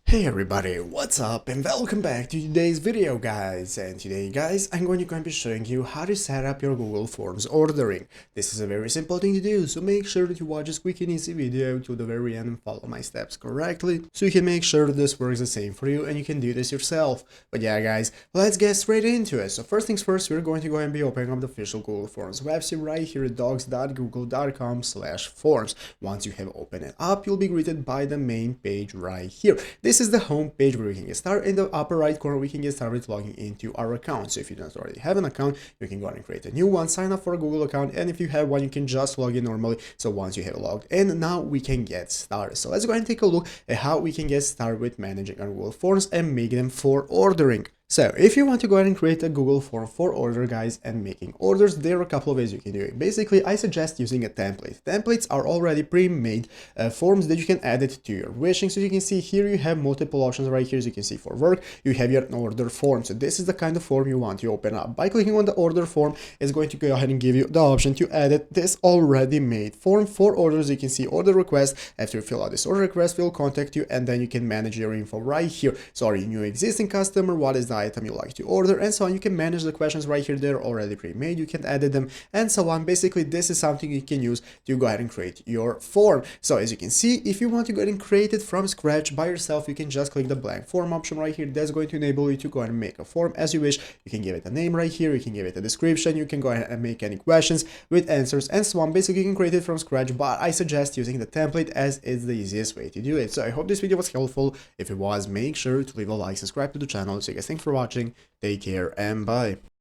Hey everybody, what's up and welcome back to today's video guys. And today guys, I'm going to be showing you how to set up your Google Forms ordering. This is a very simple thing to do, so make sure that you watch this quick and easy video to the very end and follow my steps correctly, so you can make sure that this works the same for you and you can do this yourself. But yeah guys, let's get straight into it. So first things first, we're going to go and be opening up the official Google Forms website right here at docs.google.com/forms. Once you have opened it up, you'll be greeted by the main page right here. This is the home page where we can get started. In the upper right corner, we can get started with logging into our account. So if you don't already have an account, you can go ahead and create a new one, sign up for a Google account, and if you have one, you can just log in normally. So once you have logged in, now we can get started. So let's go ahead and take a look at how we can get started with managing our Google Forms and make them for ordering. So if you want to go ahead and create a Google form for order guys and making orders, there are a couple of ways you can do it. Basically, I suggest using a template. Templates are already pre-made forms that you can add it to your wishing. So you can see here you have multiple options right here. As you can see for work, you have your order form. So this is the kind of form you want to open up. By clicking on the order form, it's going to go ahead and give you the option to edit this already made form for orders. You can see order request. After you fill out this order request, we'll contact you and then you can manage your info right here. So are you a new existing customer? What is the item you like to order, and so on. You can manage the questions right here. They're already pre-made. You can edit them and so on. Basically, this is something you can use to go ahead and create your form. So as you can see, if you want to go ahead and create it from scratch by yourself, you can just click the blank form option right here. That's going to enable you to go ahead and make a form as you wish. You can give it a name right here. You can give it a description. You can go ahead and make any questions with answers and so on. Basically, you can create it from scratch, but I suggest using the template as it's the easiest way to do it. So I hope this video was helpful. If it was, make sure to leave a like, subscribe to the channel. So you guys, thanks for watching. Take care and bye.